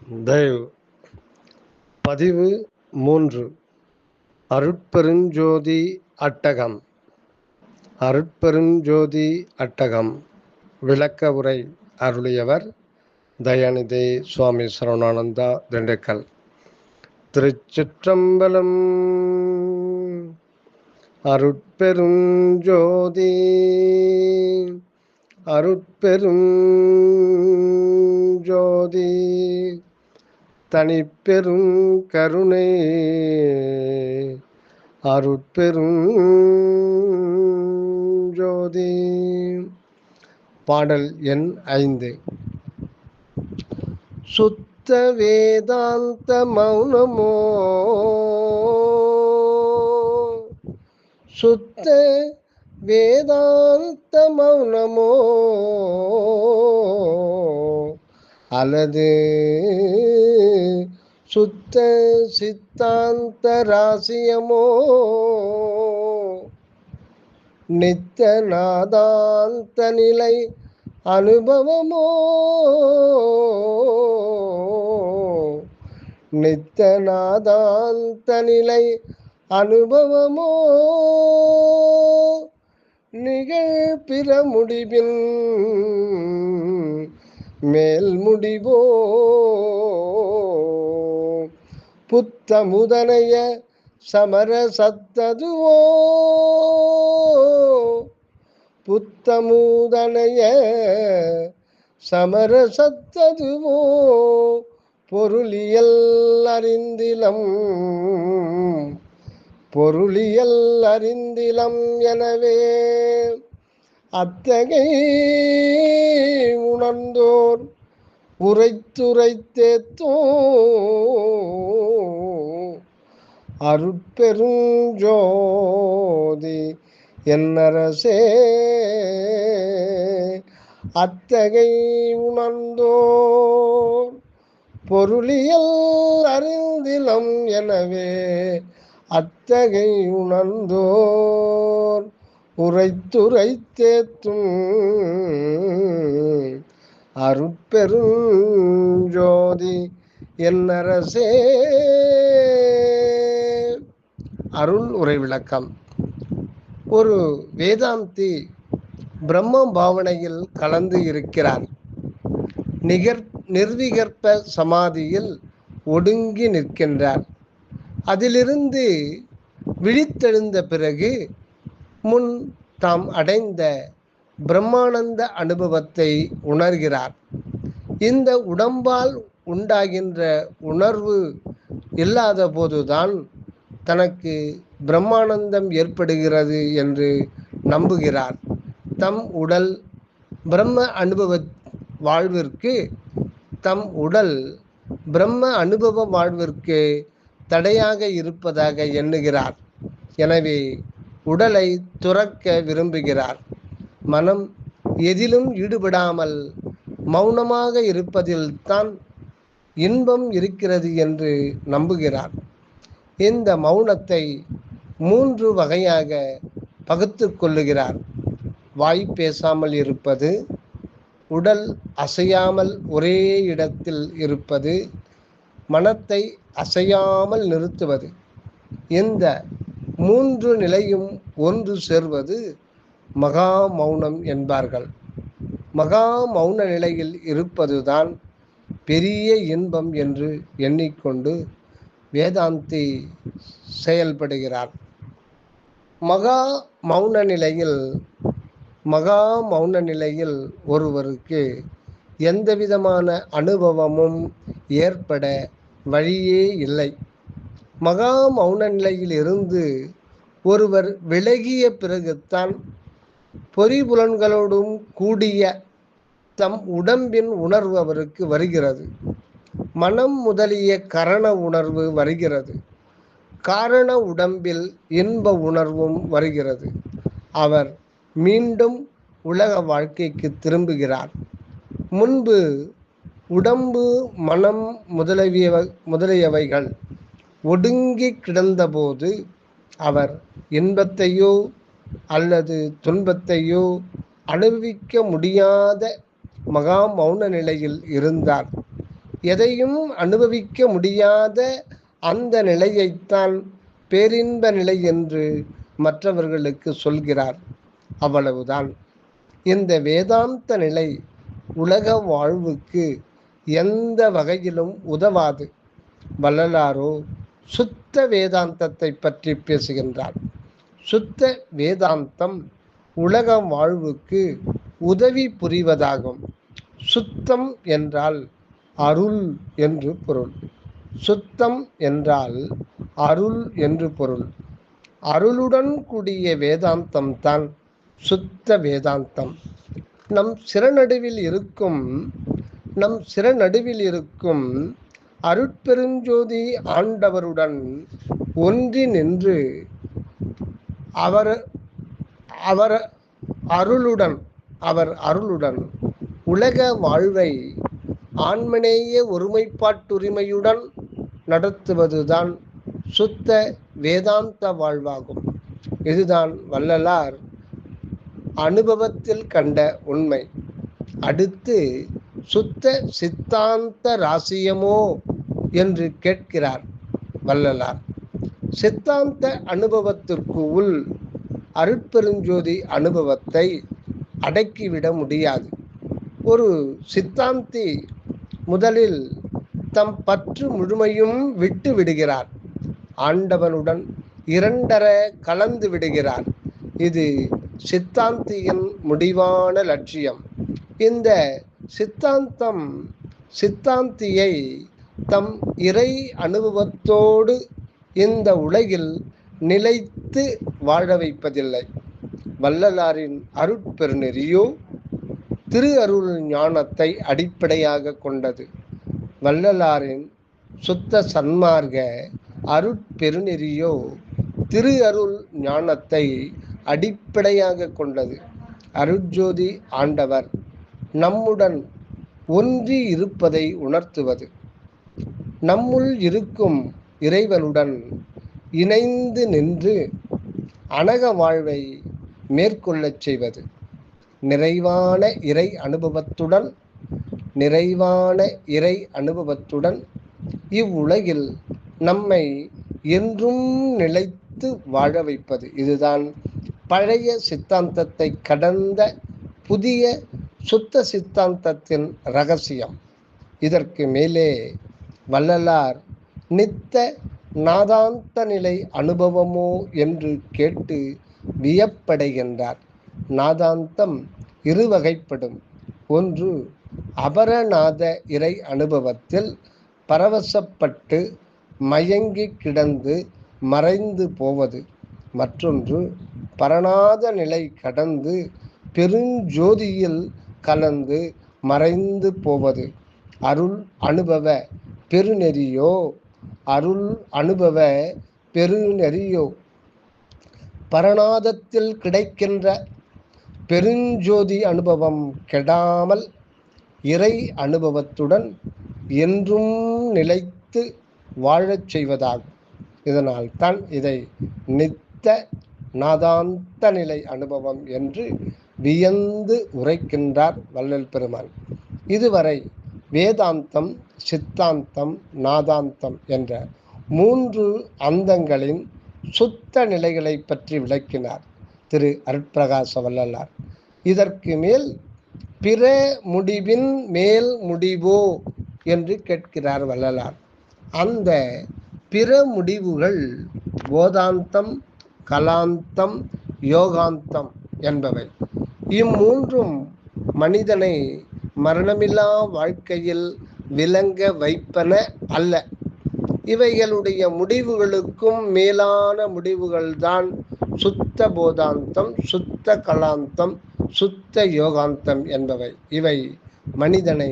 தயவு பதிவு 3 அருட்பெருஞ்சோதி அட்டகம். அருட்பெருஞ்சோதி அட்டகம் விளக்க உரை அருளியவர் தயாநிதி சுவாமி சரவணானந்தா, திண்டுக்கல். திருச்சிற்றம்பலம். அருட்பெருஞ்சோதி அருட்பெருஞ்சோதி தனிப்பெரும் கருணை அருட்பெரும் ஜோதி. பாடல் எண் 5. சுத்த வேதாந்த மௌனமோ, சுத்த வேதாந்த மௌனமோ, அல்லது சுத்த சித்தாந்த ராசியமோ, நித்த நாதாந்த நிலை அனுபவமோ, நித்த நாதாந்த நிலை அனுபவமோ, நிகழ்பிற முடிவின் மேல் முடிவோ, புத்த முதனைய சமர சத்ததுவோ, புத்த முதனைய சமர சத்ததுவோ, பொருளியல் அறிந்திலம் பொருளியல் அறிந்திலம். எனவே அத்தகை உணர்ந்தோர் உரைத்துரைத்தேத்தோ அருட்பெருஞ்சோதி என்னரசே. அத்தகை உணர்ந்தோர் பொருளியல் அறிந்திலம். எனவே அத்தகை உணர்ந்தோர் உரைத்துரைத்தேத்தும் அருட்பெருஞ்சோதி என்னரசே. அருள் உரை விளக்கம். ஒரு வேதாந்தி பிரம்ம பாவனையில் கலந்து இருக்கிறார். நிர்விகற்ப சமாதியில் ஒடுங்கி நிற்கின்றார். அதிலிருந்து விழித்தெழுந்த பிறகு முன் தாம் அடைந்த பிரம்மானந்த அனுபவத்தை உணர்கிறார். இந்த உடம்பால் உண்டாகின்ற உணர்வு இல்லாத போதுதான் தனக்கு பிரம்மானந்தம் ஏற்படுகிறது என்று நம்புகிறார். தம் உடல் பிரம்ம அனுபவ வாழ்விற்கு தம் உடல் பிரம்ம அனுபவ வாழ்விற்கு தடையாக இருப்பதாக எண்ணுகிறார். எனவே உடலை துறக்க விரும்புகிறார். மனம் எதிலும் ஈடுபடாமல் மௌனமாக இருப்பதில் தான் இன்பம் இருக்கிறது என்று நம்புகிறார். இந்த மௌனத்தை 3 வகையாக பகுத்து கொள்ளுகிறார். வாய் பேசாமல் இருப்பது, உடல் அசையாமல் ஒரே இடத்தில் இருப்பது, மனத்தை அசையாமல் நிறுத்துவது. இந்த 3 நிலையும் ஒன்று சேர்வது மகா மௌனம் என்பார்கள். மகா மௌன நிலையில் இருப்பதுதான் பெரிய இன்பம் என்று எண்ணிக்கொண்டு வேதாந்தி செயல்படுகிறார். மகா மௌன நிலையில் ஒருவருக்கு எந்தவிதமான அனுபவமும் ஏற்பட வழியே இல்லை. மகா மௌன நிலையில் இருந்து ஒருவர் விலகிய பிறகுத்தான் பொறிபுலன்களோடும் கூடிய தம் உடம்பின் உணர்வு அவருக்கு வருகிறது. மனம் முதலிய கரண உணர்வு வருகிறது. காரண உடம்பில் இன்ப உணர்வும் வருகிறது. அவர் மீண்டும் உலக வாழ்க்கைக்கு திரும்புகிறார். முன்பு உடம்பு, மனம் முதலியவைகள் ஒடுங்கி கிடந்தபோது அவர் இன்பத்தையோ அல்லது துன்பத்தையோ அனுபவிக்க முடியாத மகா மௌன நிலையில் இருந்தார். எதையும் அனுபவிக்க முடியாத அந்த நிலையைத்தான் பேரின்ப நிலை என்று மற்றவர்களுக்கு சொல்கிறார். அவ்வளவுதான். இந்த வேதாந்த நிலை உலக வாழ்வுக்கு எந்த வகையிலும் உதவாது. வள்ளலாரோ சுத்த வேதாந்தத்தை பற்றி பேசுகின்றார். சுத்த வேதாந்தம் உலக வாழ்வுக்கு உதவி புரிவதாகும். சுத்தம் என்றால் அருள் என்று பொருள். சுத்தம் என்றால் அருள் என்று பொருள். அருளுடன் கூடிய வேதாந்தம் தான் சுத்த வேதாந்தம். நம் சிறநடுவில் இருக்கும் அருட்பெருஞ்சோதி ஆண்டவருடன் ஒன்றி நின்று அவர் அருளுடன் உலக வாழ்வை ஆன்மநேய ஒருமைப்பாட்டுரிமையுடன் நடத்துவதுதான் சுத்த வேதாந்த வாழ்வாகும். இதுதான் வள்ளலார் அனுபவத்தில் கண்ட உண்மை. அடுத்து சுத்த சித்தாந்த ராசியமோ என்று கேட்கிறார் வள்ளலார். சித்தாந்த அனுபவத்திற்கு உள் அருட்பெருஞ்சோதி அனுபவத்தை அடக்கிவிட முடியாது. ஒரு சித்தாந்தி முதலில் தம் பற்று முழுமையும் விட்டு விடுகிறார். ஆண்டவனுடன் இரண்டர கலந்து விடுகிறார். இது சித்தாந்தியின் முடிவான லட்சியம். இந்த சித்தாந்தியை தம் இறை அனுபவத்தோடு இந்த உலகில் நிலைத்து வாழ வைப்பதில்லை. வள்ளலாரின் அருட்பெருநெறியோ திரு அருள் ஞானத்தை அடிப்படையாக கொண்டது. வள்ளலாரின் சுத்த சன்மார்க்க அருட்பெருநெறியோ திரு அருள் ஞானத்தை அடிப்படையாக கொண்டது. அருட்ஜோதி ஆண்டவர் நம்முடன் ஒன்றி இருப்பதை உணர்த்துவது, நம்முள் இருக்கும் இறைவனுடன் இணைந்து நின்று அனக வாழ்வை மேற்கொள்ளச் செய்வது. நிறைவான இறை அனுபவத்துடன் இவ்வுலகில் நம்மை என்றும் நிலைத்து வாழ வைப்பது. இதுதான் பழைய சித்தாந்தத்தை கடந்த புதிய சுத்த சித்தாந்தத்தின் ரகசியம். இதற்கு மேலே வள்ளலார் நித்த நாதாந்த நிலை அனுபவமோ என்று கேட்டு வியப்படைகின்றார். நாதாந்தம் இருவகைப்படும். ஒன்று அபரநாத இறை அனுபவத்தில் பரவசப்பட்டு மயங்கி கிடந்து மறைந்து போவது. மற்றொன்று பரநாத நிலை கடந்து பெருஞ்சோதியில் கலந்து மறைந்து போவது. அருள் அனுபவ பெருநெறியோ பரநாதத்தில் கிடைக்கின்ற பெருஞ்சோதி அனுபவம் கெடாமல் இறை அனுபவத்துடன் என்றும் நிலைத்து வாழச் செய்வதாகும். இதனால் தான் இதை நித்த நாதாந்த நிலை அனுபவம் என்று வியந்து உரைக்கின்றார் வள்ளல் பெருமான். இதுவரை வேதாந்தம், சித்தாந்தம், நாதாந்தம் என்ற 3 அந்தங்களின் சுத்த நிலைகளை பற்றி விளக்கினார் திரு அருட்பிரகாச வள்ளலார். இதற்கு மேல் பிற முடிவின் மேல் முடிவோ என்று கேட்கிறார் வள்ளலார். அந்த பிற முடிவுகள் போதாந்தம், கலாந்தம், யோகாந்தம் என்பவை. இம்மூன்றும் மனிதனை மரணமில்லா வாழ்க்கையில் விளங்க வைப்பன அல்ல. இவைகளுடைய முடிவுகளுக்கும் மேலான முடிவுகள்தான் சுத்த போதாந்தம், சுத்த கலாந்தம், சுத்த யோகாந்தம் என்பவை. இவை மனிதனை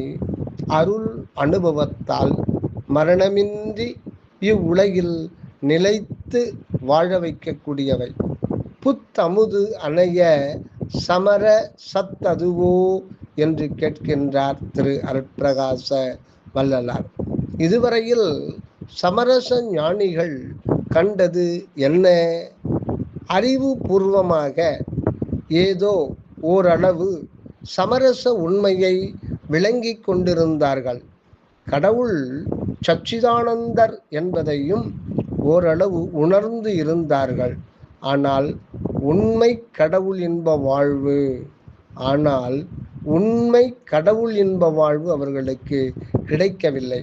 அருள் அனுபவத்தால் மரணமின்றி இவ்வுலகில் நிலைத்து வாழ வைக்கக்கூடியவை. புத்தமுது அணைய சமர சத்ததுவோ என்று கேட்கின்றார் திரு அருட்பிரகாச வள்ளலார். இதுவரையில் சமரச ஞானிகள் கண்டது என்ன? அறிவு பூர்வமாக ஏதோ ஓரளவு சமரச உண்மையை விளங்கி கொண்டிருந்தார்கள். கடவுள் சச்சிதானந்தர் என்பதையும் ஓரளவு உணர்ந்து இருந்தார்கள். ஆனால் உண்மை கடவுள் இன்ப வாழ்வு அவர்களுக்கு கிடைக்கவில்லை.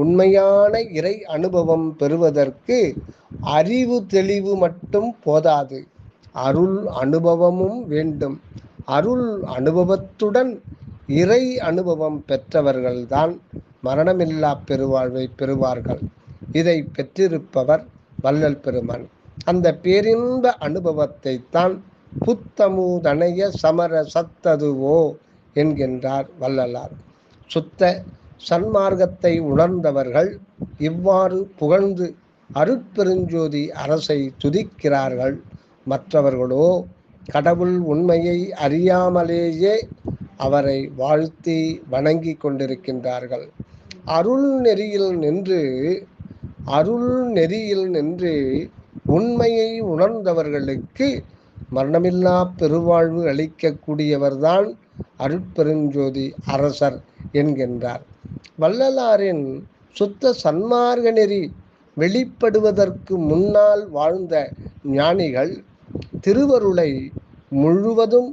உண்மையான இறை அனுபவம் பெறுவதற்கு அறிவு தெளிவு மட்டும் போதாது, அருள் அனுபவமும் வேண்டும். அருள் அனுபவத்துடன் இறை அனுபவம் பெற்றவர்கள்தான் மரணமில்லா பெருவாழ்வை பெறுவார்கள். இதை பெற்றிருப்பவர் வள்ளல் பெருமான். அந்த பேரின்ப அனுபவத்தை தான் புத்தமுதனைய சமர சத்ததுவோ என்கின்றார் வள்ளலார். சுத்த சன்மார்க்கத்தை உணர்ந்தவர்கள் இவ்வாறு புகழ்ந்து அருட்பெருஞ்சோதி அரசை துதிக்கிறார்கள். மற்றவர்களோ கடவுள் உண்மையை அறியாமலேயே அவரை வாழ்த்தி வணங்கி கொண்டிருக்கின்றார்கள். அருள் நெறியில் நின்று உண்மையை உணர்ந்தவர்களுக்கு மரணமில்லா பெருவாழ்வு அளிக்கக்கூடியவர்தான் அருட்பெருஞ்சோதி அரசர் என்கின்றார். வள்ளலாரின் சுத்த சன்மார்க்க நெறி வெளிப்படுவதற்கு முன்னால் வாழ்ந்த ஞானிகள் திருவருளை முழுவதும்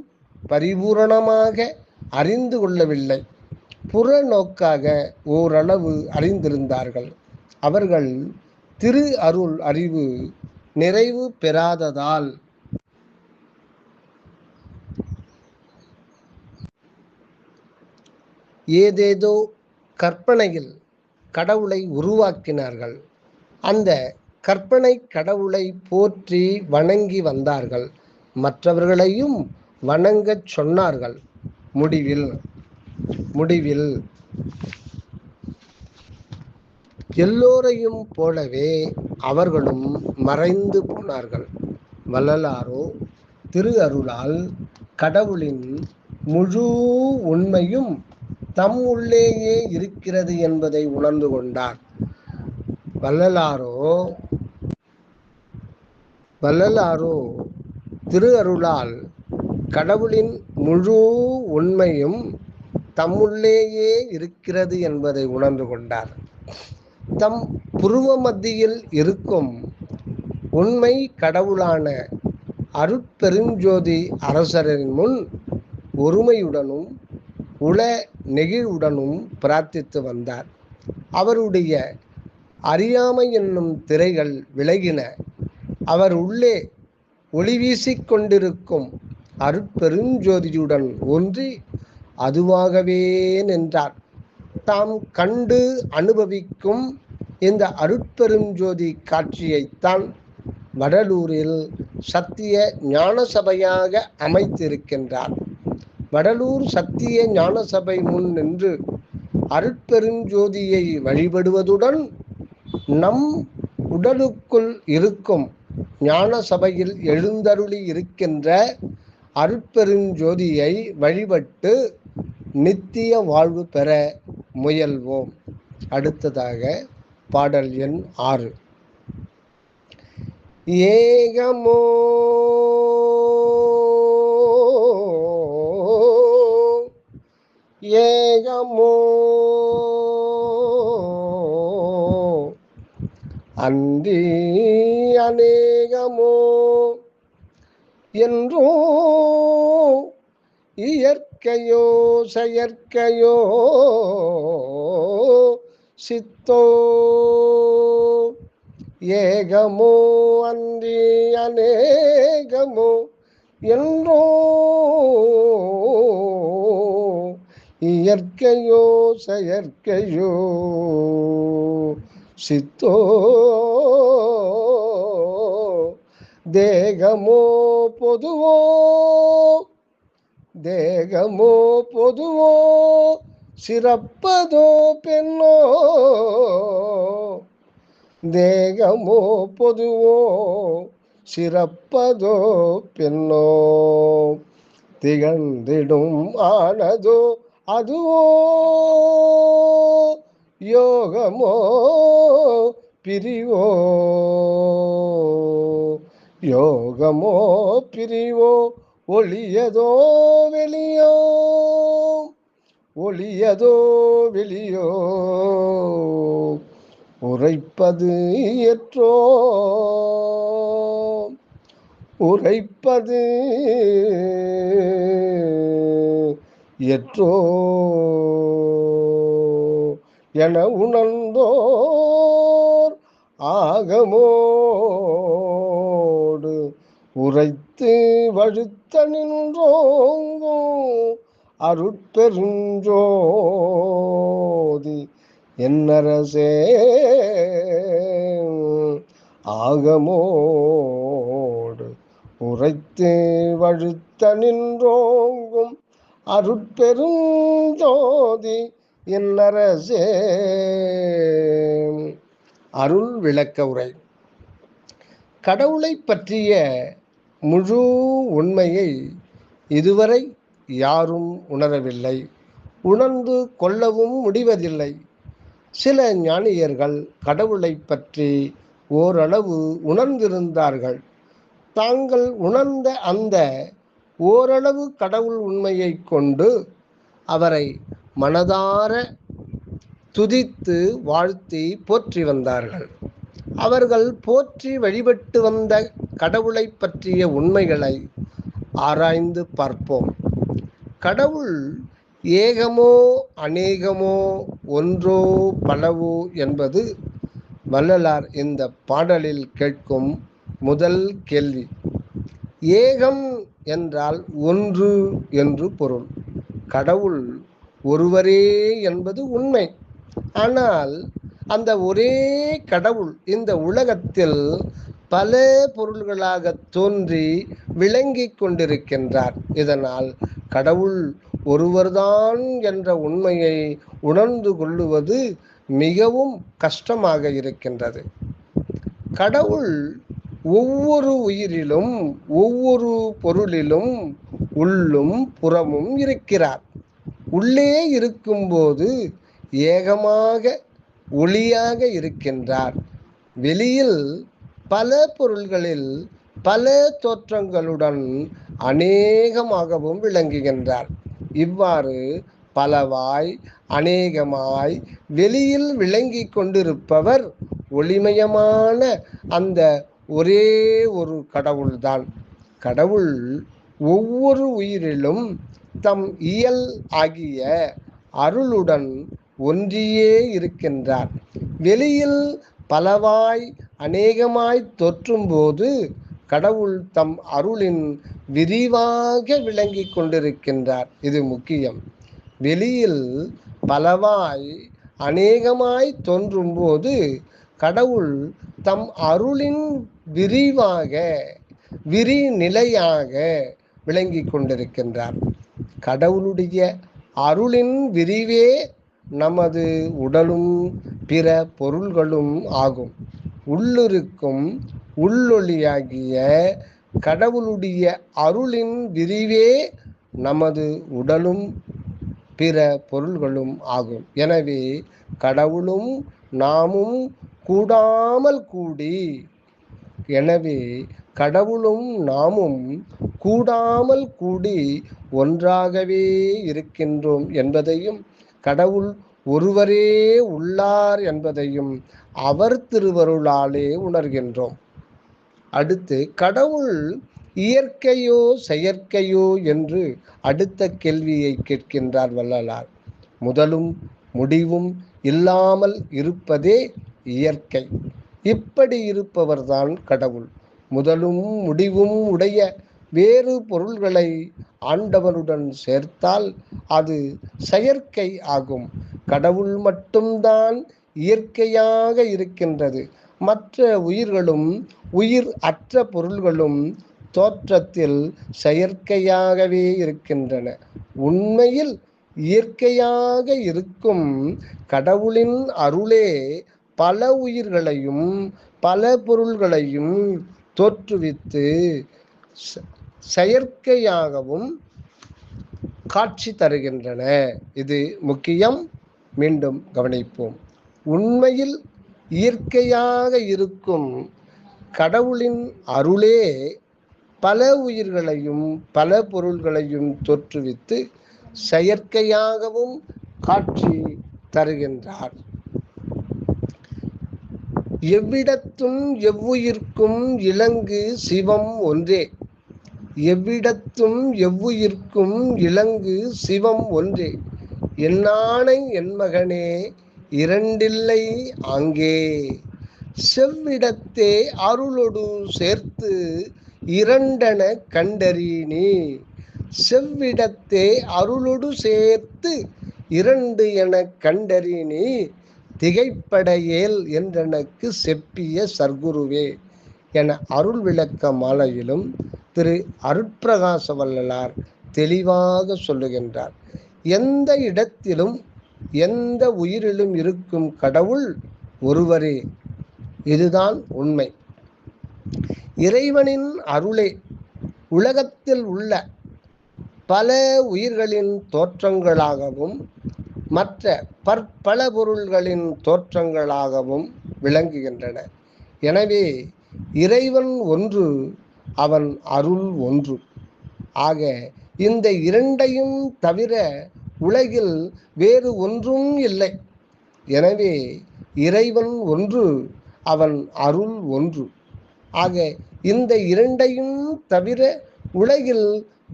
பரிபூரணமாக அறிந்து கொள்ளவில்லை. புறநோக்காக ஓரளவு அறிந்திருந்தார்கள். அவர்கள் திரு அருள் அறிவு நிறைவு பெறாததால் ஏதேதோ கற்பனையில் கடவுளை உருவாக்கினார்கள். அந்த கற்பனை கடவுளை போற்றி வணங்கி வந்தார்கள். மற்றவர்களையும் வணங்கச் சொன்னார்கள். முடிவில் எல்லோரையும் போலவே அவர்களும் மறைந்து போனார்கள். வள்ளலாரோ திரு அருளால் கடவுளின் முழு உண்மையும் தம் உள்ளேயே இருக்கிறது என்பதை உணர்ந்து கொண்டார். வள்ளலாரோ திரு அருளால் கடவுளின் முழு உண்மையும் தம்முள்ளேயே இருக்கிறது என்பதை உணர்ந்து கொண்டார். தம் புருவ மத்தியில் இருக்கும் உண்மை கடவுளான அருட்பெருஞ்சோதி அரசரின் முன் ஒருமையுடனும் உள நெகிழ்வுடனும் பிரார்த்தித்து வந்தார். அவருடைய அறியாமை என்னும் திரைகள் விலகின. அவர் உள்ளே ஒளி வீசிக் கொண்டிருக்கும் அருட்பெருஞ்சோதியுடன் ஒன்றி அதுவாகவே நின்றார். தாம் கண்டு அனுபவிக்கும் இந்த அருட்பெருஞ்சோதி காட்சியைத்தான் வடலூரில் சத்திய ஞான சபையாக அமைத்திருக்கின்றார். வடலூர் சத்திய ஞான சபை முன் நின்று அருட்பெருஞ்சோதியை வழிபடுவதுடன் நம் உடலுக்குள் இருக்கும் ஞான சபையில் எழுந்தருளி இருக்கின்ற அருட்பெருஞ்சோதியை வழிபட்டு நித்திய வாழ்வு பெற முயல்வோம். அடுத்ததாக பாடல் எண் 6. ஏகமோ அன்றி அநேகமோ என்றோ இயற்கையோ செயற்கையோ சித்தோ ஏகமோ அன்றி அநேகமோ என்றோ இயற்கையோ செயற்கையோ சித்தோ தேகமோ பொதுவோ சிறப்பதோ பெண்ணோ தேகமோ பொதுவோ சிறப்பதோ பெண்ணோ திகழ்ந்திடும் ஆனதோ அதுவோ யோகமோ பிரிவோ ஒளியதோ வெளியோ உரைப்பது எற்றோ உரைப்பது எற்றோ என உணர்ந்தோர் ஆகமோடு உரைத்து வழுத்த நின்றோங்கும் அருட்பெருஞ்சோதி என்னரசே ஆகமோடு உரைத்து வழுத்த நின்றோங்கும் அருட்பெருஞ்சோதி என்னரசே. அருள் விளக்க உரை. கடவுளை பற்றிய முழு உண்மையை இதுவரை யாரும் உணரவில்லை, உணர்ந்து கொள்ளவும் முடிவதில்லை. சில ஞானியர்கள் கடவுளை பற்றி ஓரளவு உணர்ந்திருந்தார்கள். தாங்கள் உணர்ந்த அந்த ஓரளவு கடவுள் உண்மையை கொண்டு அவரை மனதார துதித்து வாழ்த்தி போற்றி வந்தார்கள். அவர்கள் போற்றி வழிபட்டு வந்த கடவுளை பற்றிய உண்மைகளை ஆராய்ந்து பார்ப்போம். கடவுள் ஏகமோ அநேகமோ ஒன்றோ பலவோ என்பது வள்ளலார் இந்த பாடலில் கேட்கும் முதல் கேள்வி. ஏகம் என்றால் ஒன்று என்று பொருள். கடவுள் ஒருவரே என்பது உண்மை. ஆனால் அந்த ஒரே கடவுள் இந்த உலகத்தில் பல பொருள்களாக தோன்றி விளங்கி கொண்டிருக்கின்றார். இதனால் கடவுள் ஒருவர்தான் என்ற உண்மையை உணர்ந்து கொள்ளுவது மிகவும் கஷ்டமாக இருக்கின்றது. கடவுள் ஒவ்வொரு உயிரிலும் ஒவ்வொரு பொருளிலும் உள்ளும் புறமும் இருக்கிறார். உள்ளே இருக்கும்போது ஏகமாக ஒளியாக இருக்கின்றார். வெளியில் பல பொருள்களில் பல தோற்றங்களுடன் அநேகமாகவும் விளங்குகின்றார். இவ்வாறு பலவாய் அநேகமாய் வெளியில் விளங்கி கொண்டிருப்பவர் ஒளிமயமான அந்த ஒரே ஒரு கடவுள்தான். கடவுள் ஒவ்வொரு உயிரிலும் தம் இயல் ஆகிய அருளுடன் ஒன்றியே இருக்கின்றார். வெளியில் பலவாய் அநேகமாய் தோற்றும்போது கடவுள் தம் அருளின் விரிவாக விளங்கி கொண்டிருக்கின்றார். இது முக்கியம். வெளியில் பலவாய் அநேகமாய் தோன்றும்போது கடவுள் தம் அருளின் விரிவாக விரிநிலையாக விளங்கி கொண்டிருக்கின்றார். கடவுளுடைய அருளின் விரிவே நமது உடலும் பிற பொருள்களும் ஆகும். உள்ளிருக்கும் உள்ளொளியாகிய கடவுளுடைய அருளின் விரிவே நமது உடலும் பிற பொருள்களும் ஆகும். எனவே கடவுளும் நாமும் கூடாமல் கூடி கூடாமல் கூடி ஒன்றாகவே இருக்கின்றோம் என்பதையும் கடவுள் ஒருவரே உள்ளார் என்பதையும் அவர் திருவருளாலே உணர்கின்றோம். அடுத்து, கடவுள் இயற்கையோ செயற்கையோ என்று அடுத்த கேள்வியை கேட்கின்றார் வள்ளலார். முதலும் முடிவும் இல்லாமல் இருப்பதே இயற்கை. இப்படி இருப்பவர்தான் கடவுள். முதலும் முடிவும் உடைய வேறு பொருள்களை ஆண்டவனுடன் சேர்த்தால் அது செயற்கை ஆகும். கடவுள் மட்டும்தான் இயற்கையாக இருக்கின்றது. மற்ற உயிர்களும் உயிர் அற்ற பொருள்களும் தோற்றத்தில் செயற்கையாகவே இருக்கின்றன. உண்மையில் இயற்கையாக இருக்கும் கடவுளின் அருளே பல உயிர்களையும் பல பொருள்களையும் தோற்றுவித்து செயற்கையாகவும் காட்சி தருகின்றன. இது முக்கியம். மீண்டும் கவனிப்போம். உண்மையில் இயற்கையாக இருக்கும் கடவுளின் அருளே பல உயிர்களையும் பல பொருள்களையும் தோற்றுவித்து செயற்கையாகவும் காட்சி தருகின்றார். எவ்விடத்தும் எவ்வுயிர்க்கும் இலங்கு சிவம் ஒன்றே. எவ்விடத்தும் எவ்வுயிர்க்கும் இலங்கு சிவம் ஒன்றே. என்னானை என் மகனே இரண்டில்லை ஆங்கே. செவ்விடத்தே அருளொடு சேர்த்து இரண்டென கண்டறினி. செவ்விடத்தே அருளொடு சேர்த்து இரண்டு என கண்டறினி. திகைப்பட ஏல் என்றெனக்கு செப்பிய சர்க்குருவே என அருள் விளக்க மாலையிலும் திரு அருட்பிரகாச வள்ளலார் தெளிவாக சொல்லுகின்றார். எந்த இடத்திலும் எந்த உயிரிலும் இருக்கும் கடவுள் ஒருவரே. இதுதான் உண்மை. இறைவனின் அருளே உலகத்தில் உள்ள பல உயிர்களின் தோற்றங்களாகவும் மற்ற பற்பல பொருள்களின் தோற்றங்களாகவும் விளங்குகின்றன. எனவே இறைவன் ஒன்று, அவன் அருள் ஒன்று. ஆக இந்த இரண்டையும் தவிர உலகில் வேறு ஒன்றும் இல்லை. எனவே இறைவன் ஒன்று, அவன் அருள் ஒன்று. ஆக இந்த இரண்டையும் தவிர உலகில்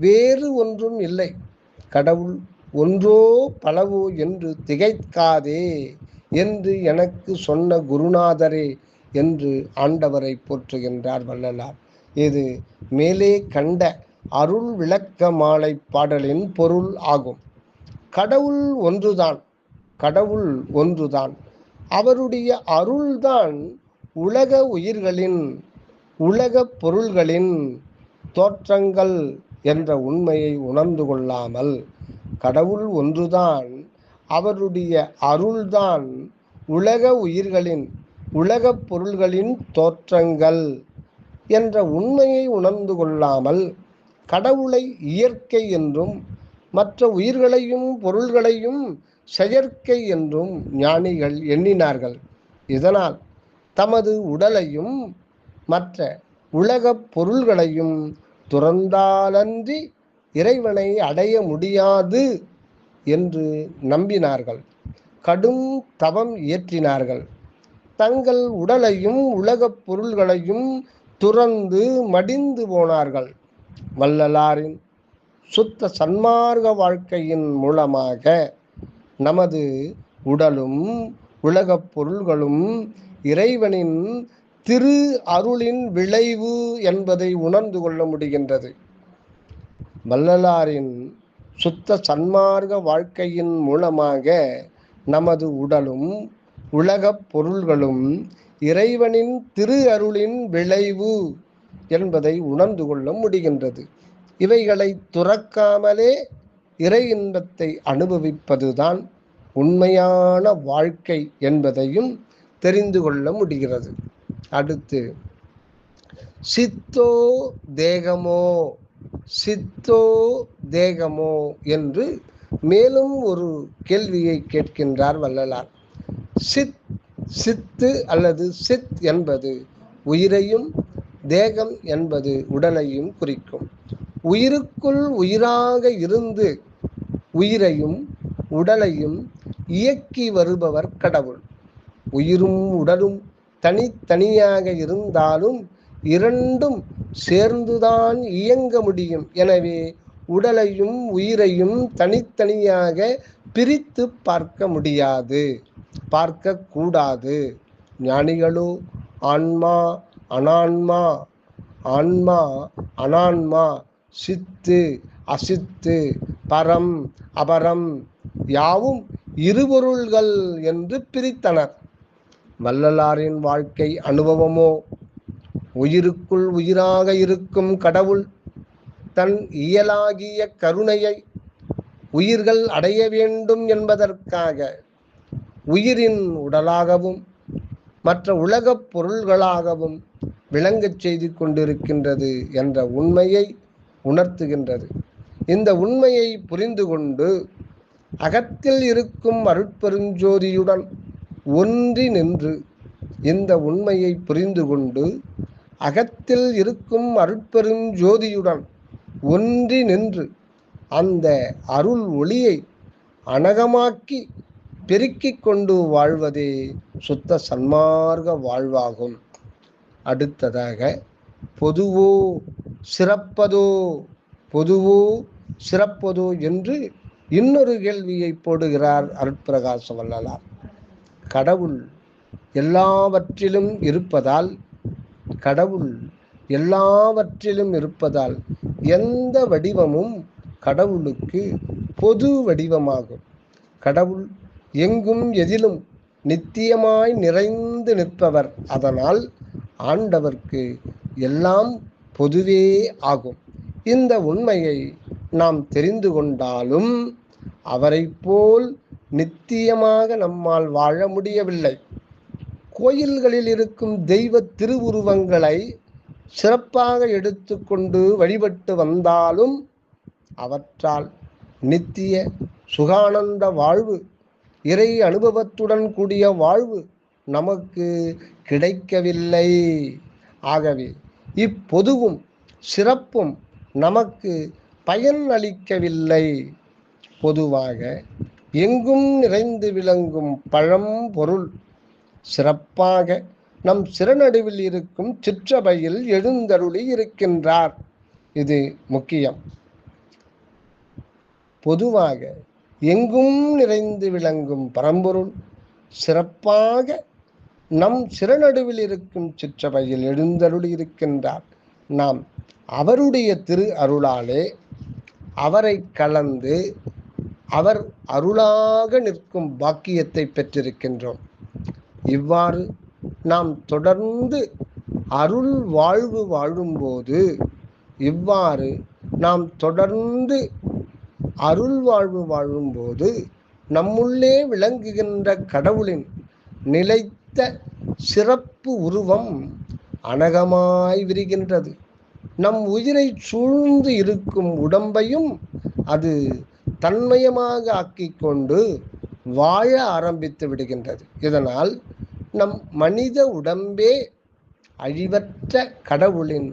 வேறு ஒன்றும் இல்லை. கடவுள் ஒன்றோ பலவோ என்று திகைக்காதே என்று எனக்கு சொன்ன குருநாதரே என்று ஆண்டவரை போற்றுகின்றார் வள்ளலார். இது மேலே கண்ட அருள் விளக்க மாலை பாடலின் பொருள் ஆகும். கடவுள் ஒன்றுதான், கடவுள் ஒன்றுதான். அவருடைய அருள்தான் உலக உயிர்களின் உலக பொருள்களின் தோற்றங்கள் என்ற உண்மையை உணர்ந்து கொள்ளாமல், கடவுள் ஒன்றுதான், அவருடைய அருள்தான் உலக உயிர்களின் உலக பொருள்களின் தோற்றங்கள் என்ற உண்மையை உணர்ந்து கொள்ளாமல், கடவுளை இயற்கை என்றும் மற்ற உயிர்களையும் பொருள்களையும் செயற்கை என்றும் ஞானிகள் எண்ணினார்கள். இதனால் தமது உடலையும் மற்ற உலகப் பொருள்களையும் துறந்தாலன்றி இறைவனை அடைய முடியாது என்று நம்பினார்கள். கடும் தவம் இயற்றினார்கள். தங்கள் உடலையும் உலகப் பொருள்களையும் துறந்து மடிந்து போனார்கள். வள்ளலாரின் சுத்த சன்மார்க்க வாழ்க்கையின் மூலமாக நமது உடலும் உலகப் பொருள்களும் இறைவனின் திரு அருளின் விளைவு என்பதை உணர்ந்து கொள்ள முடிகின்றது. வள்ளலாரின் சுத்த சன்மார்க்க வாழ்க்கையின் மூலமாக நமது உடலும் உலகப் பொருள்களும் இறைவனின் திரு அருளின் விளைவு என்பதை உணர்ந்து கொள்ள முடிகின்றது. இவைகளை துறக்காமலே இறை இன்பத்தை அனுபவிப்பதுதான் உண்மையான வாழ்க்கை என்பதையும் தெரிந்து கொள்ள முடிகிறது. அடுத்து, சித்தோ தேகமோ சித்தோ தேகமோ என்று மேலும் ஒரு கேள்வியை கேட்கின்றார் வள்ளலார். சித்து அல்லது சித் என்பது உயிரையும் தேகம் என்பது உடலையும் குறிக்கும். உயிருக்குள் உயிராக இருந்து உயிரையும் உடலையும் இயக்கி வருபவர் கடவுள். உயிரும் உடலும் தனித்தனியாக இருந்தாலும் இரண்டும் சேர்ந்துதான் இயங்க முடியும். எனவே உடலையும் உயிரையும் தனித்தனியாக பிரித்து பார்க்க முடியாது, பார்க்க கூடாது. ஞானிகளோ ஆன்மா அனான்மா, ஆன்மா அனான்மா, சித்து அசித்து, பரம் அபரம் யாவும் இருபொருள்கள் என்று பிரித்தனர். வள்ளலாரின் வாழ்க்கை அனுபவமோ உயிருக்குள் உயிராக இருக்கும் கடவுள் தன் இயலாகிய கருணையை உயிர்கள் அடைய வேண்டும் என்பதற்காக உயிரின் உடலாகவும் மற்ற உலகப் பொருள்களாகவும் விளங்கச் செய்து கொண்டிருக்கின்றது என்ற உண்மையை உணர்த்துகின்றது. இந்த உண்மையை புரிந்து கொண்டு அகத்தில் இருக்கும் அருட்பெருஞ்சோதியுடன் ஒன்றி நின்று, இந்த உண்மையை புரிந்து கொண்டு அகத்தில் இருக்கும் அருட்பெருஞ்சோதியுடன் ஒன்றி நின்று அந்த அருள் ஒளியை அனகமாக்கி பெருக்கிக் கொண்டு வாழ்வதே சுத்த சன்மார்க்க வாழ்வாகும். அடுத்ததாக பொதுவோ சிறப்பதோ, பொதுவோ சிறப்பதோ என்று இன்னொரு கேள்வியை போடுகிறார் அருட்பிரகாச வள்ளலார். கடவுள் எல்லாவற்றிலும் இருப்பதால், கடவுள் எல்லாவற்றிலும் இருப்பதால் எந்த வடிவமும் கடவுளுக்கு பொது வடிவமாகும். கடவுள் எங்கும் எதிலும் நித்தியமாய் நிறைந்து நிற்பவர். அதனால் ஆண்டவர்க்கு எல்லாம் பொதுவே ஆகும். இந்த உண்மையை நாம் தெரிந்து கொண்டாலும் அவரை போல் நித்தியமாக நம்மால் வாழ முடியவில்லை. கோயில்களில் இருக்கும் தெய்வ திருவுருவங்களை சிறப்பாக எடுத்துக்கொண்டு வழிபட்டு வந்தாலும் அவற்றால் நித்திய சுகானந்த வாழ்வு, இறை அனுபவத்துடன் கூடிய வாழ்வு நமக்கு கிடைக்கவில்லை. ஆகவே இப்பொதுவும் சிறப்பும் நமக்கு பயன் அளிக்கவில்லை. பொதுவாக எங்கும் நிறைந்து விளங்கும் பழம்பொருள் சிறப்பாக நம் சிறநடுவில் இருக்கும் சிற்றபையில் எழுந்தருளி இருக்கின்றார். இது முக்கியம். பொதுவாக எங்கும் நிறைந்து விளங்கும் பரம்பொருள் சிறப்பாக நம் சிறநடுவில் இருக்கும் சிற்றபையில் எழுந்தருளி இருக்கின்றார். நாம் அவருடைய திரு அருளாலே அவரை கலந்து அவர் அருளாக நிற்கும் பாக்கியத்தை பெற்றிருக்கின்றோம். இவ்வாறு நாம் தொடர்ந்து அருள் வாழ்வு வாழும்போது, இவ்வாறு நாம் தொடர்ந்து அருள் வாழ்வு வாழும்போது நம்முள்ளே விளங்குகின்ற கடவுளின் நிலைத்த சிறப்பு உருவம் அனகமாய் விரிகின்றது. நம் உயிரை சூழ்ந்து இருக்கும் உடம்பையும் அது தன்மயமாக ஆக்கிக் கொண்டு வாழ ஆரம்பித்து விடுகின்றது. இதனால் நம் மனித உடம்பே அழிவற்ற கடவுளின்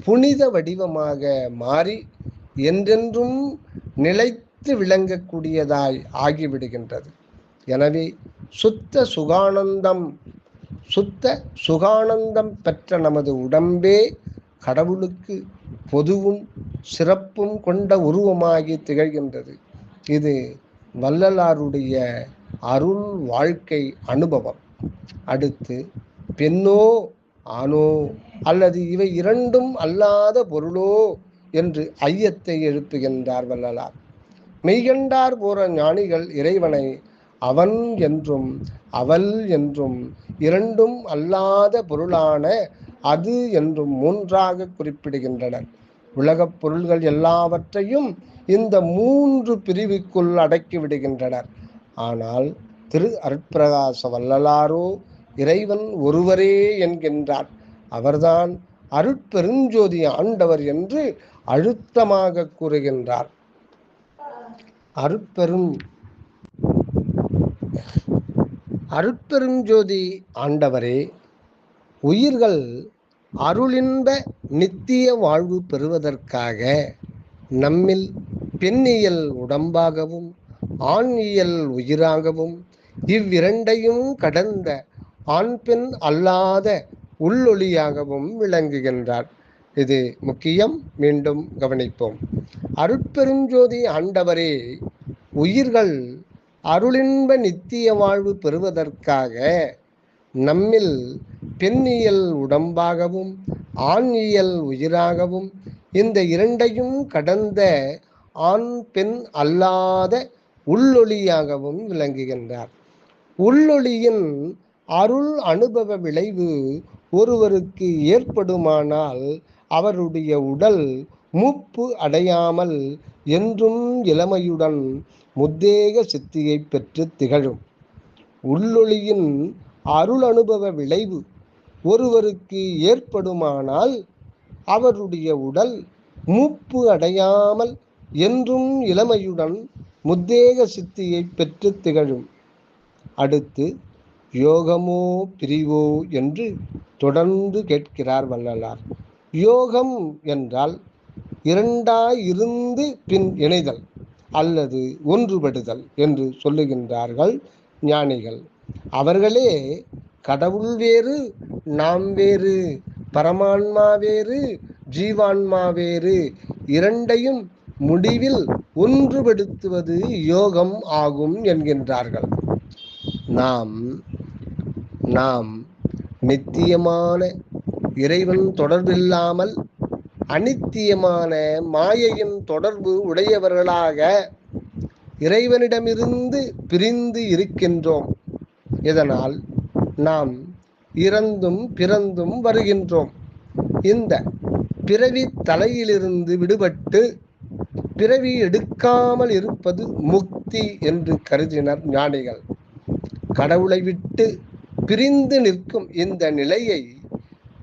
புனித வடிவமாக மாறி என்றென்றும் நிலைத்து விளங்கக்கூடியதாய் ஆகிவிடுகின்றது. எனவே சுத்த சுகானந்தம் பெற்ற நமது உடம்பே கடவுளுக்கு பொதுவும் சிறப்பும் கொண்ட உருவமாகி திகழ்கின்றது. இது வள்ளலாருடைய அருள் வாழ்க்கை அனுபவம். அடுத்து பெண்ணோ ஆணோ அல்லது இவை இரண்டும் அல்லாத பொருளோ என்று ஐயத்தை எழுப்புகின்றார் வள்ளலார். மெய்கண்டார் போற ஞானிகள் இறைவனை அவன் என்றும் அவள் என்றும் இரண்டும் அல்லாத பொருளான அது என்றும் மூன்றாக குறிப்பிடுகின்றனர். உலகப் பொருள்கள் எல்லாவற்றையும் இந்த மூன்று பிரிவுக்குள் அடக்கிவிடுகின்றனர். ஆனால் திரு அருட்பிரகாச வள்ளலாரோ இறைவன் ஒருவரே என்கின்றார். அவர்தான் அருட்பெருஞ்சோதி ஆண்டவர் என்று அழுத்தமாக கூறுகின்றார். அருட்பெருஞ்சோதி ஆண்டவரே, உயிர்கள் அருளின்ப நித்திய வாழ்வு பெறுவதற்காக நம்மில் பெண்ணியல் உடம்பாகவும் ஆண்இயல் உயிராகவும் இவ்விரண்டையும் கடந்த ஆண் பெண் அல்லாத உள்ளொளியாகவும் விளங்குகின்றார். இது முக்கியம். மீண்டும் கவனிப்போம். அருட்பெருஞ்சோதி ஆண்டவரே, உயிர்கள் அருளின்ப நித்திய வாழ்வு பெறுவதற்காக நம்மில் பெண்ணியல் உடம்பாகவும் ஆண்இயல் உயிராகவும் இந்த இரண்டையும் கடந்த ஆண் பெண் அல்லாத உள்ளொளியாகவும் விளங்குகின்றார். உள்ளொளியின் அருள் அனுபவ விளைவு ஒருவருக்கு ஏற்படுமானால் அவருடைய உடல் மூப்பு அடையாமல் என்றும் இளமையுடன் முத்தேக சித்தியை பெற்று திகழும். உள்ளொளியின் அருள் அனுபவ விளைவு ஒருவருக்கு ஏற்படுமானால் அவருடைய உடல் மூப்பு அடையாமல் என்றும் இளமையுடன் முத்தேக சித்தியை பெற்று திகழும். அடுத்து யோகமோ பிரிவோ என்று தொடர்ந்து கேட்கிறார் வள்ளலார். யோகம் என்றால் இரண்டாய் இருந்து பின் இணைதல் அல்லது ஒன்றுபடுதல் என்று சொல்லுகின்றார்கள் ஞானிகள். அவர்களே கடவுள் வேறு, நாம் வேறு, பரமான்மா வேறு, ஜீவான்மா வேறு, இரண்டையும் முடிவில் ஒன்றுபடுத்துவது யோகம் ஆகும் என்கின்றார்கள். நாம் நாம் நித்தியமான இறைவன் தொடர்பில்லாமல் அநித்தியமான மாயையின் தொடர்பு உடையவர்களாக இறைவனிடமிருந்து பிரிந்து இருக்கின்றோம். இதனால் நாம் இறந்தும் பிறந்தும் வருகின்றோம். இந்த பிறவி தலையிலிருந்து விடுபட்டு பிறவி எடுக்காமல் இருப்பது முக்தி என்று கருதினர் ஞானிகள். கடவுளை விட்டு பிரிந்து நிற்கும் இந்த நிலையை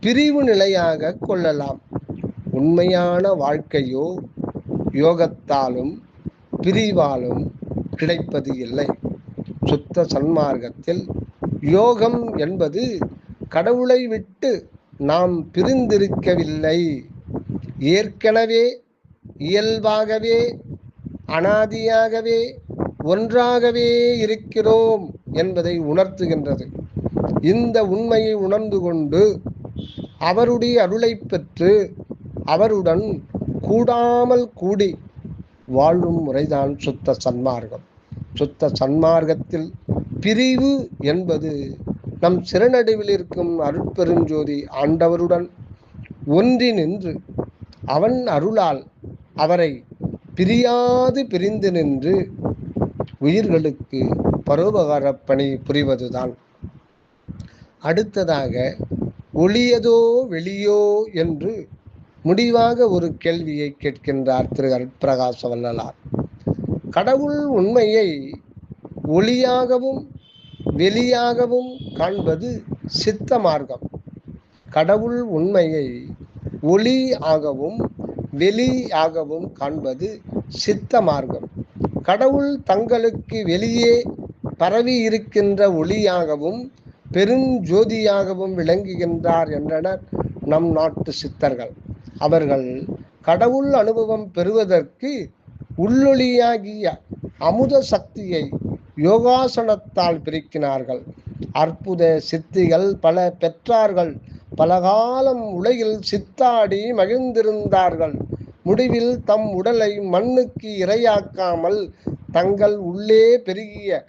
பிரிவு நிலையாக கொள்ளலாம். உண்மையான வாழ்க்கையோ யோகத்தாலும் பிரிவாலும் கிடைப்பது இல்லை. சுத்த சன்மார்க்கத்தில் யோகம் என்பது கடவுளை விட்டு நாம் பிரிந்திருக்கவில்லை, ஏற்கனவே இயல்பாகவே அனாதியாகவே ஒன்றாகவே இருக்கிறோம் என்பதை உணர்த்துகின்றது. இந்த உண்மையை உணர்ந்து கொண்டு அவருடைய அருளை பெற்று அவருடன் கூடாமல் கூடி வாழும் முறைதான் சுத்த சன்மார்க்கம். சுத்த சன்மார்க்கத்தில் பிரிவு என்பது நம் சிறநடுவில் இருக்கும் அருட்பெருஞ்சோதி ஆண்டவருடன் ஒன்றி நின்று அவன் அருளால் அவரை பிரியாது பிரிந்து நின்று உயிர்களுக்கு பரோபகார பணி புரிவதுதான். அடுத்ததாக ஒளியதோ வெளியோ என்று முடிவாக ஒரு கேள்வியை கேட்கின்றார் திரு அருட்பிரகாச வள்ளலார். கடவுள் உண்மையை ஒளியாகவும் வெளியாகவும் காண்பது சித்த மார்க்கம். கடவுள் உண்மையை ஒளி ஆகவும் வெளியாகவும் காண்பது சித்த மார்க்கம். கடவுள் தங்களுக்கு வெளியே பரவி இருக்கின்ற ஒளியாகவும் பெருஞ்சோதியாகவும் விளங்குகின்றார் என்றனர் நம் நாட்டு சித்தர்கள். அவர்கள் கடவுள் அனுபவம் பெறுவதற்கு உள்ளொளியாகிய அமுத சக்தியை யோகாசனத்தால் பிரிக்கினார்கள். அற்புத சித்திகள் பல பெற்றார்கள். பலகாலம் உலகில் சித்தாடி மகிழ்ந்திருந்தார்கள். முடிவில் தம் உடலை மண்ணுக்கு இரையாக்காமல் தங்கள் உள்ளே பெருகிய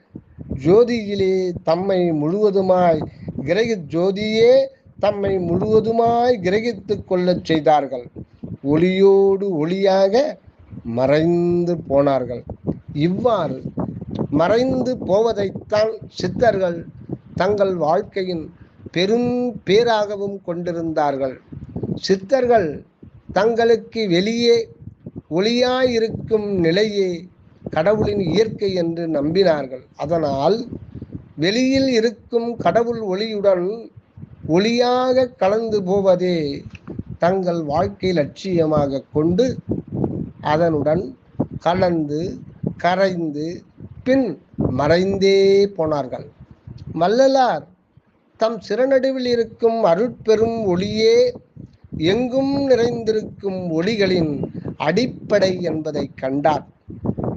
ஜோதியிலே தம்மை முழுவதுமாய் ஜோதியே தம்மை முழுவதுமாய் கிரகித்து கொள்ளச் செய்தார்கள். ஒளியோடு ஒளியாக மறைந்து போனார்கள். இவ்வாறு மறைந்து போவதைத்தான் சித்தர்கள் தங்கள் வாழ்க்கையின் பெரும் பேராகவும் கொண்டிருந்தார்கள். சித்தர்கள் தங்களுக்கு வெளியே ஒளியாயிருக்கும் நிலையே கடவுளின் இயற்கை என்று நம்பினார்கள். அதனால் வெளியில் இருக்கும் கடவுள் ஒளியுடன் ஒளியாக கலந்து போவதே தங்கள் வாழ்க்கை லட்சியமாக கொண்டு அதனுடன் கலந்து கரைந்து பின் மறைந்தே போனார்கள். வள்ளலார் தம் சிறநடுவில் இருக்கும் அருட்பெரும் ஒளியே எங்கும் நிறைந்திருக்கும் ஒளிகளின் அடிப்படை என்பதை கண்டார்.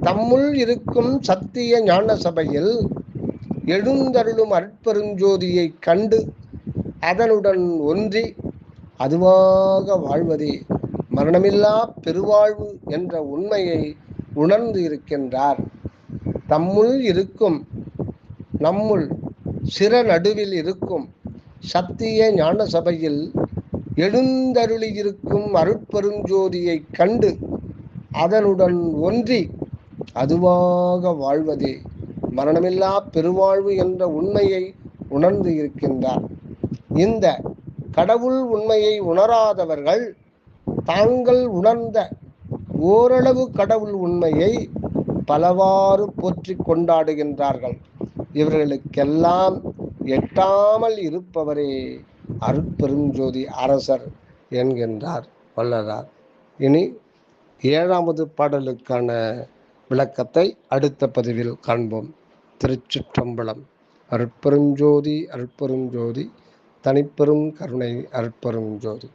தம்முள் இருக்கும் சத்திய ஞான சபையில் எழுந்தருளும் அருட்பெருஞ்சோதியை கண்டு அதனுடன் ஒன்றி அதுவாக வாழ்வதே மரணமில்லா பெருவாழ்வு என்ற உண்மையை உணர்ந்து இருக்கின்றார். தம்முள் இருக்கும் நம்முள் சிற நடுவில் இருக்கும் சத்திய ஞான சபையில் எழுந்தருளியிருக்கும் அருட்பெருஞ்சோதியை கண்டு அதனுடன் ஒன்றி அதுவாக வாழ்வதே மரணமில்லா பெருவாழ்வு என்ற உண்மையை உணர்ந்து இருக்கின்றார். இந்த கடவுள் உண்மையை உணராதவர்கள் தாங்கள் உணர்ந்த ஓரளவு கடவுள் உண்மையை பலவாறு போற்றி கொண்டாடுகின்றார்கள். இவர்களுக்கெல்லாம் எட்டாமல் இருப்பவரே அருட்பெருஞ்சோதி அரசர் என்கின்றார் வள்ளலார். இனி 7வது பாடலுக்கான விளக்கத்தை அடுத்த பதிவில் காண்போம். திருச்சிற்றம்பலம். அருட்பெருஞ்சோதி அருட்பெருஞ்சோதி தனிப்பெரும் கருணை அருட்பெருஞ்சோதி.